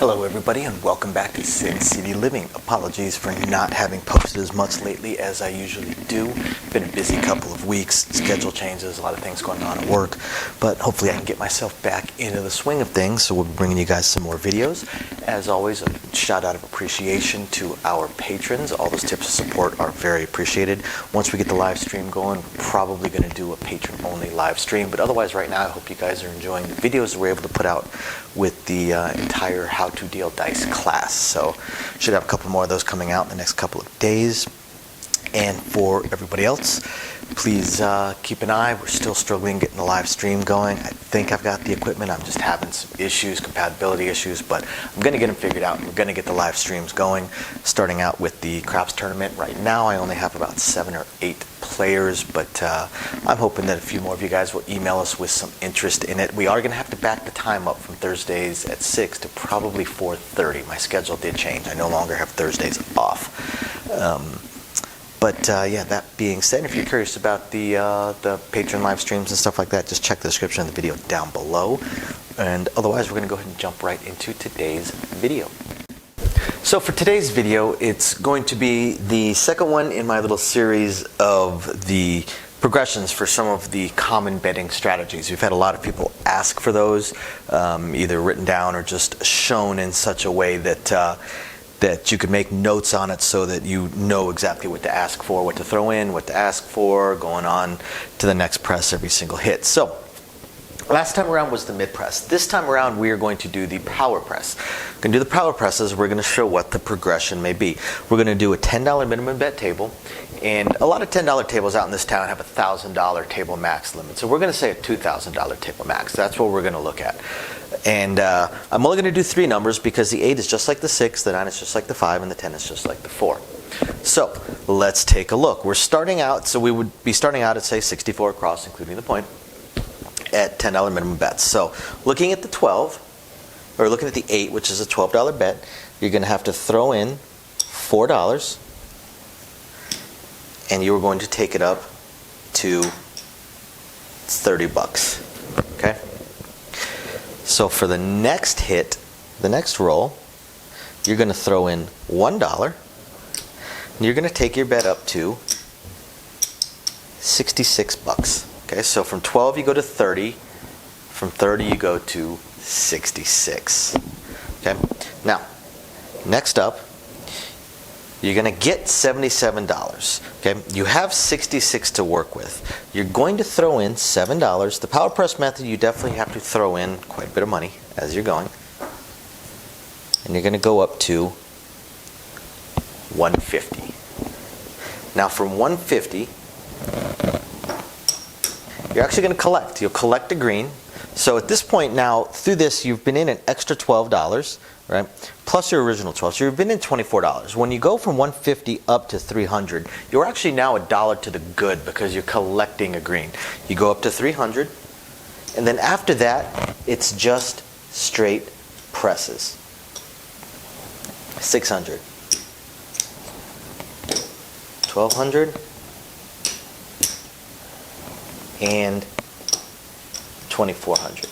Hello everybody and welcome back to Sin City Living. Apologies for not having posted as much lately as I usually do. Been a busy couple of weeks, schedule changes, a lot of things going on at work, but hopefully I can get myself back into the swing of things, so we'll be bringing you guys some more videos. As always, a shout out of appreciation to our patrons. All those tips of support are very appreciated. Once we get the live stream going, we're probably going to do a patron only live stream, but otherwise right now I hope you guys are enjoying the videos that we're able to put out with the entire How to Deal Dice class. So should have a couple more of those coming out in the next couple of days. And for everybody else, please keep an eye. We're still struggling getting the live stream going. I think I've got the equipment. I'm just having some issues, compatibility issues, but I'm going to get them figured out. We're going to get the live streams going, starting out with the craps tournament. Right now I only have about 7 or 8 players, but I'm hoping that a few more of you guys will email us with some interest in it. We are going to have to back the time up from Thursdays at 6 to probably 4:30. My schedule did change. I no longer have Thursdays off. Yeah, that being said, if you're curious about the Patreon live streams and stuff like that, just check the description of the video down below. And otherwise, we're going to go ahead and jump right into today's video. So for today's video, it's going to be the second one in my little series of the progressions for some of the common betting strategies. We've had a lot of people ask for those, either written down or just shown in such a way that that you could make notes on it so that you know exactly what to ask for, what to throw in, what to ask for, going on to the next press every single hit. So last time around was the mid press. This time around we are going to do the power press. We're going to do the power presses. We're going to show what the progression may be. We're going to do a $10 minimum bet table, and a lot of $10 tables out in this town have a $1,000 table max limit. So we're going to say a $2,000 table max. That's what we're going to look at. And I'm only going to do 3 numbers because the 8 is just like the 6, the 9 is just like the 5, and the 10 is just like the 4. So let's take a look. We're starting out, so we would be starting out at say 64 across, including the point, at $10 minimum bets. So looking at the 12, or looking at the 8, which is a $12 bet, you're going to have to throw in $4, and you're going to take it up to 30 bucks. Okay? So for the next hit, the next roll, you're going to throw in $1, and you're going to take your bet up to 66 bucks. Okay, so from 12 you go to 30, from 30 you go to 66. Okay, now next up, you're going to get $77. Okay, you have 66 to work with. You're going to throw in $7. The power press method, you definitely have to throw in quite a bit of money as you're going, and you're going to go up to 150. Now from 150, you're actually going to collect. You'll collect a green. So at this point now, through this, you've been in an extra $12, right? Plus your original 12. So you've been in $24. When you go from 150 up to 300, you're actually now $1 to the good because you're collecting a green. You go up to 300, and then after that, it's just straight presses. 600, 1200, and 2400.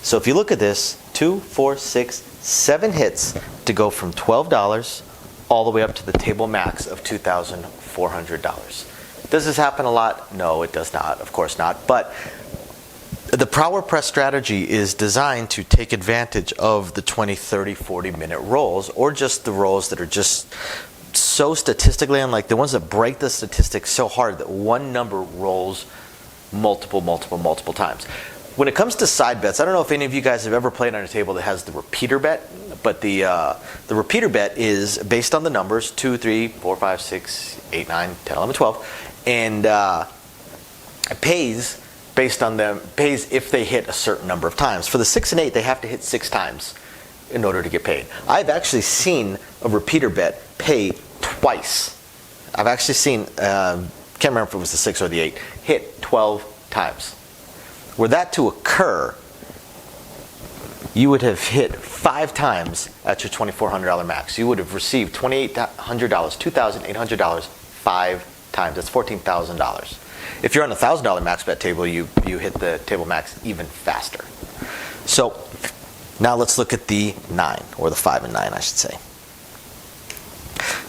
So if you look at this, 2, 4, 6, 7 hits to go from $12 all the way up to the table max of $2,400. Does this happen a lot? No, it does not. Of course not. But the power press strategy is designed to take advantage of the 20, 30, 40-minute rolls, or just the rolls that are just so statistically unlike, the ones that break the statistics so hard that one number rolls multiple times. When it comes to side bets, I don't know if any of you guys have ever played on a table that has the repeater bet, but the repeater bet is based on the numbers 2, 3, 4, 5, 6, 8, 9, 10, 11, 12, and it pays based on them, pays if they hit a certain number of times. For the 6 and 8, they have to hit 6 times in order to get paid. I've actually seen a repeater bet pay twice. I've actually seen, can't remember if it was the 6 or the 8, hit 12 times. Were that to occur, you would have hit 5 times at your $2,400 max. You would have received $2,800, $2,800 5 times. That's $14,000. If you're on a $1,000 max bet table, you hit the table max even faster. So Now let's look at the 9, or the 5 and 9, I should say.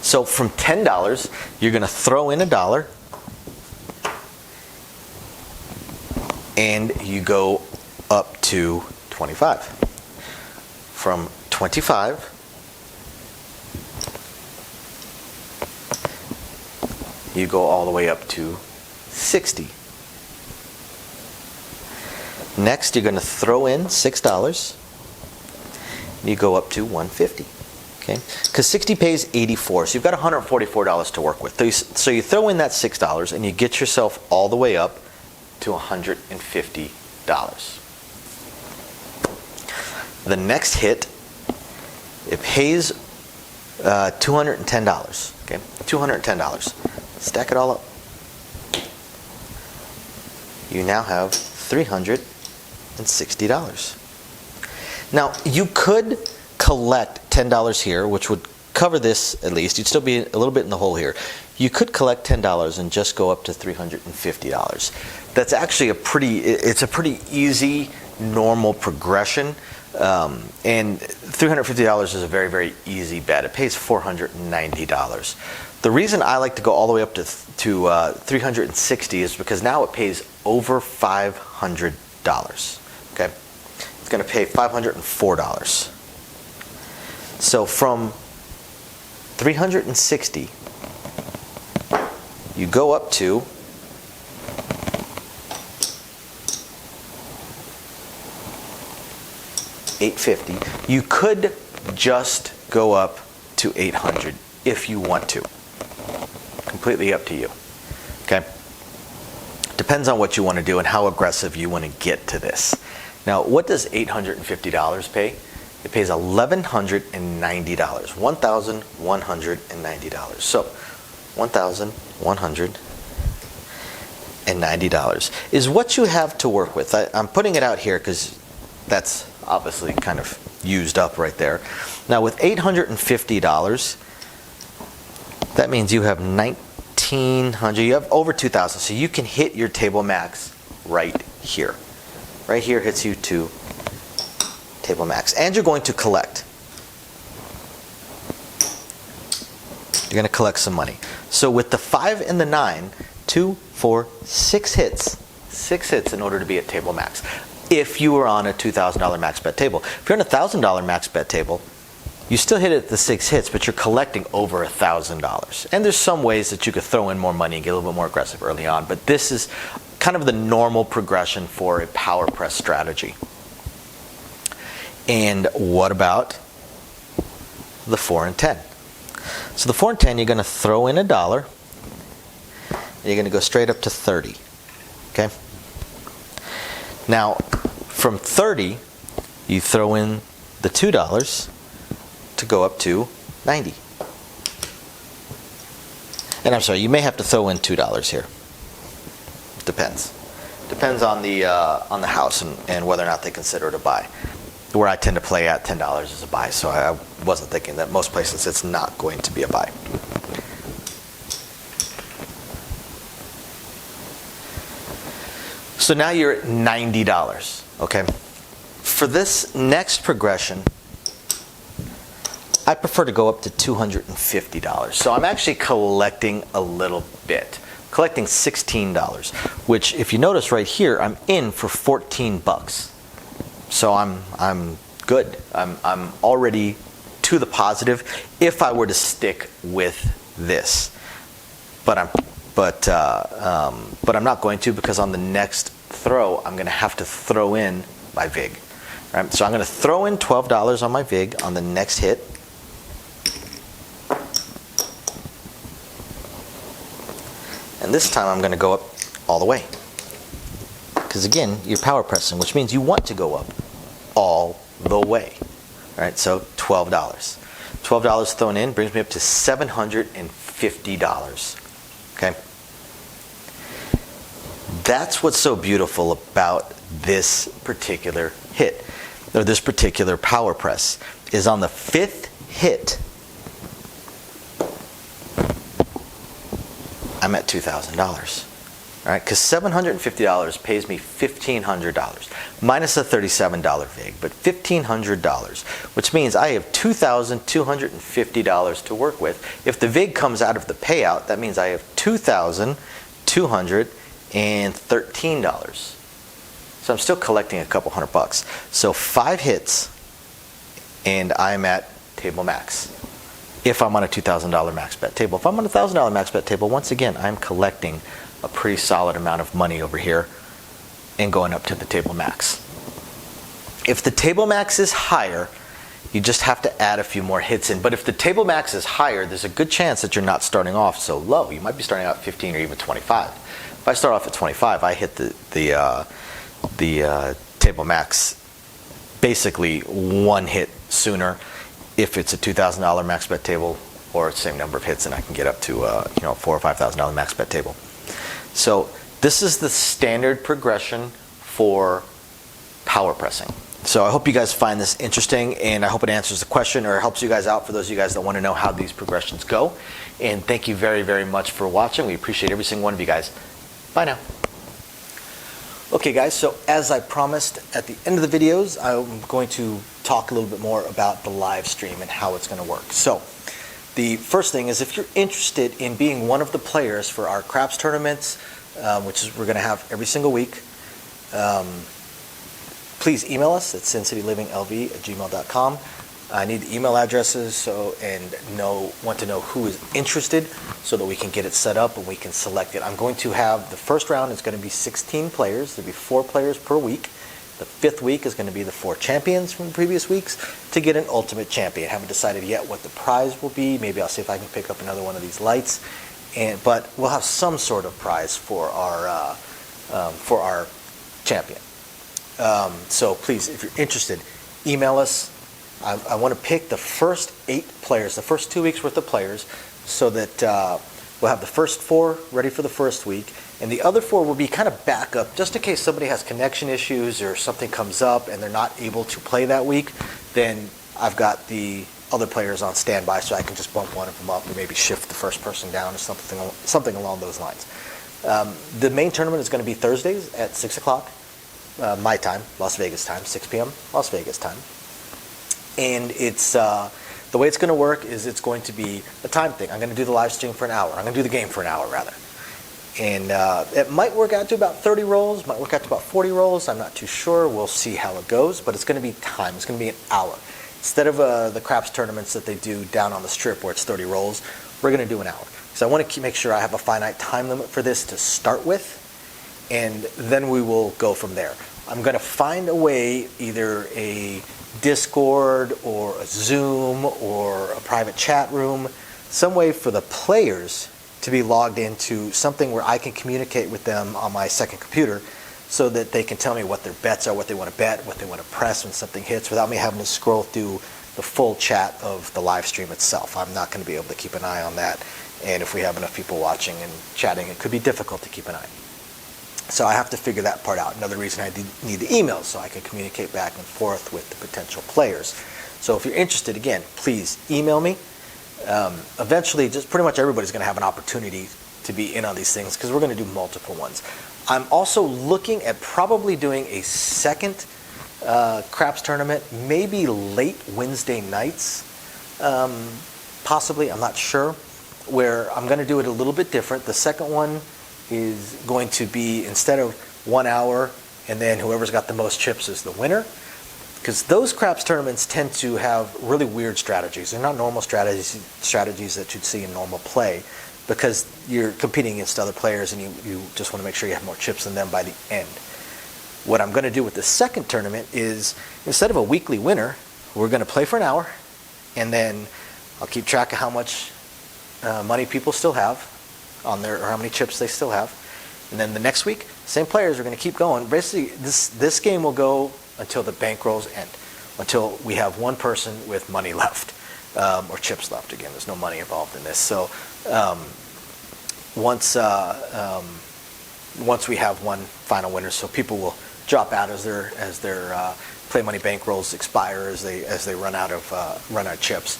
So from $10, you're going to throw in $1, and you go up to 25. From 25, you go all the way up to 60. Next, you're going to throw in $6. You go up to 150. Okay? Because 60 pays 84, so you've got $144 to work with. So you throw in that $6 and you get yourself all the way up to $150. The next hit, it pays $210. Okay? $210. Stack it all up. You now have $360. Now, you could collect $10 here, which would cover this at least. You'd still be a little bit in the hole here. You could collect $10 and just go up to $350. That's actually it's a pretty easy, normal progression. And $350 is a very, very easy bet. It pays $490. The reason I like to go all the way up to 360 is because now it pays over $500. Okay, it's going to pay $504. So from 360, you go up to $850. You could just go up to $800 if you want to. Completely up to you. Okay? Depends on what you want to do and how aggressive you want to get to this. Now, what does $850 pay? It pays $1,190. $1,190. So, $1,190 is what you have to work with. I'm putting it out here because that's obviously kind of used up right there. Now, with $850, that means you have $1,900. You have over $2,000, so you can hit your table max right here. Right here hits you to table max, and you're going to collect. You're going to collect some money. So with the 5 and the 9, 2, 4, 6 hits. 6 hits in order to be at table max. If you were on a $2,000 max bet table. If you're on a $1,000 max bet table, you still hit it at the 6 hits, but you're collecting over $1,000. And there's some ways that you could throw in more money and get a little bit more aggressive early on, but this is kind of the normal progression for a power press strategy. And what about the 4 and 10? So the 4 and 10, you're going to throw in $1, and you're going to go straight up to 30. Okay? Now, from 30, you throw in the $2 to go up to 90. And I'm sorry, you may have to throw in $2 here. Depends. Depends on the house and whether or not they consider it a buy. Where I tend to play at $10 is a buy, so I wasn't thinking that most places it's not going to be a buy. So now you're at $90, okay? For this next progression, I prefer to go up to $250. So I'm actually collecting a little bit. Collecting $16, which if you notice right here, I'm in for 14 bucks. So I'm good. I'm already to the positive if I were to stick with this. But I'm not going to, because on the next throw I'm going to have to throw in my VIG. Right? So I'm going to throw in $12 on my VIG on the next hit. And this time I'm going to go up all the way. Because again, you're power pressing, which means you want to go up all the way. All right, so $12. $12 thrown in brings me up to $750. Okay? That's what's so beautiful about this particular hit, or this particular power press, is on the 5th hit, I'm at $2,000. All right, because $750 pays me $1,500 minus a $37 VIG, but $1,500, which means I have $2,250 to work with. If the VIG comes out of the payout, that means I have $2,213. So I'm still collecting a couple $100. So 5 hits, and I'm at table max. If I'm on a $2,000 max bet table. If I'm on a $1,000 max bet table, once again, I'm collecting a pretty solid amount of money over here and going up to the table max. If the table max is higher, you just have to add a few more hits in. But if the table max is higher, there's a good chance that you're not starting off so low. You might be starting out at 15 or even 25. If I start off at 25, I hit the table max basically one hit sooner if it's a $2,000 max bet table, or the same number of hits, and I can get up to $4,000 or $5,000 max bet table. So this is the standard progression for power pressing. So I hope you guys find this interesting, and I hope it answers the question or helps you guys out for those of you guys that want to know how these progressions go. And thank you very, very much for watching. We appreciate every single one of you guys. Bye now. Okay guys, so as I promised at the end of the videos, I'm going to talk a little bit more about the live stream and how it's going to work. So the first thing is, if you're interested in being one of the players for our craps tournaments, which is we're going to have every single week, please email us at sincityliving.lv@gmail.com. I need the email addresses and want to know who is interested so that we can get it set up and we can select it. I'm going to have the first round is going to be 16 players. There'll be 4 players per week. The 5th week is going to be the 4 champions from the previous weeks to get an ultimate champion. Haven't decided yet what the prize will be. Maybe I'll see if I can pick up another one of these lights. But we'll have some sort of prize for our champion. So please, if you're interested, email us. I want to pick the first 8 players, the first 2 weeks worth of players, so that we'll have the first 4 ready for the first week, and the other 4 will be kind of backup, just in case somebody has connection issues or something comes up and they're not able to play that week. Then I've got the other players on standby, so I can just bump one of them up or maybe shift the first person down or something along those lines. The main tournament is going to be Thursdays at 6 o'clock my time, Las Vegas time, 6 p.m. Las Vegas time. And it's the way it's going to work is it's going to be a time thing. I'm going to do the live stream for an hour. I'm going to do the game for an hour, rather. And it might work out to about 30 rolls, might work out to about 40 rolls. I'm not too sure. We'll see how it goes. But it's going to be time. It's going to be an hour. Instead of the craps tournaments that they do down on the strip where it's 30 rolls, we're going to do an hour. So I want to make sure I have a finite time limit for this to start with, and then we will go from there. I'm going to find a way, either a Discord or a Zoom or a private chat room, some way for the players to be logged into something where I can communicate with them on my second computer so that they can tell me what their bets are, what they want to bet, what they want to press when something hits, without me having to scroll through the full chat of the live stream itself. I'm not going to be able to keep an eye on that, and if we have enough people watching and chatting, it could be difficult to keep an eye. So I have to figure that part out. Another reason I need the emails, so I can communicate back and forth with the potential players. So if you're interested, again, please email me. Eventually, just pretty much everybody's going to have an opportunity to be in on these things, because we're going to do multiple ones. I'm also looking at probably doing a second craps tournament, maybe late Wednesday nights, possibly, I'm not sure, where I'm going to do it a little bit different. The second one is going to be, instead of 1 hour and then whoever's got the most chips is the winner, because those craps tournaments tend to have really weird strategies. They're not normal strategies that you'd see in normal play, because you're competing against other players and you just want to make sure you have more chips than them by the end. What I'm going to do with the second tournament is, instead of a weekly winner, we're going to play for an hour, and then I'll keep track of how much money people still have on there, or how many chips they still have. And then the next week, same players are going to keep going. Basically, this game will go until the bankrolls end, until we have one person with money left, or chips left. Again, there's no money involved in this. So once we have one final winner, so people will drop out as their play money bankrolls expire, as they run out of chips.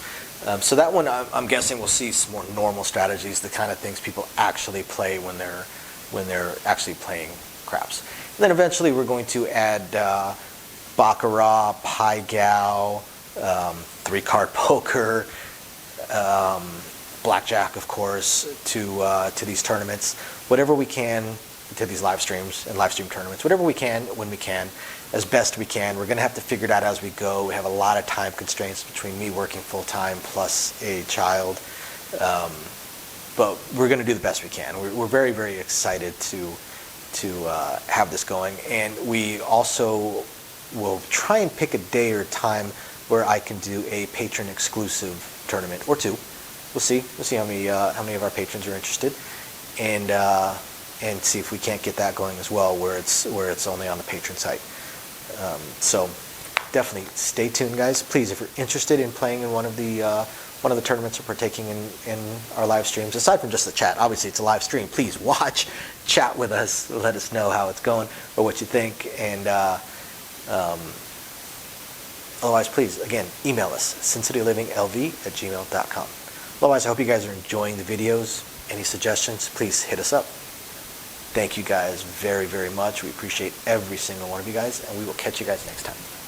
So that one, I'm guessing we'll see some more normal strategies, the kind of things people actually play when they're when they're actually playing craps. And then eventually we're going to add baccarat, pai gow, three-card poker, blackjack, of course, to these tournaments. Whatever we can, to these live streams and live stream tournaments. Whatever we can, when we can, as best we can. We're going to have to figure it out as we go. We have a lot of time constraints between me working full-time plus a child. But we're going to do the best we can. We're very, very excited to have this going. And we also will try and pick a day or time where I can do a patron exclusive tournament or two. We'll see. We'll see how many of our patrons are interested, and see if we can't get that going as well, where it's only on the patron site. So definitely stay tuned, guys. Please, if you're interested in playing in one of the tournaments or partaking in our live streams, aside from just the chat, obviously it's a live stream. Please watch, chat with us, let us know how it's going or what you think, and otherwise, please, again, email us, sincityliving.lv@gmail.com. Otherwise, I hope you guys are enjoying the videos. Any suggestions, please hit us up. Thank you guys very, very much. We appreciate every single one of you guys, and we will catch you guys next time.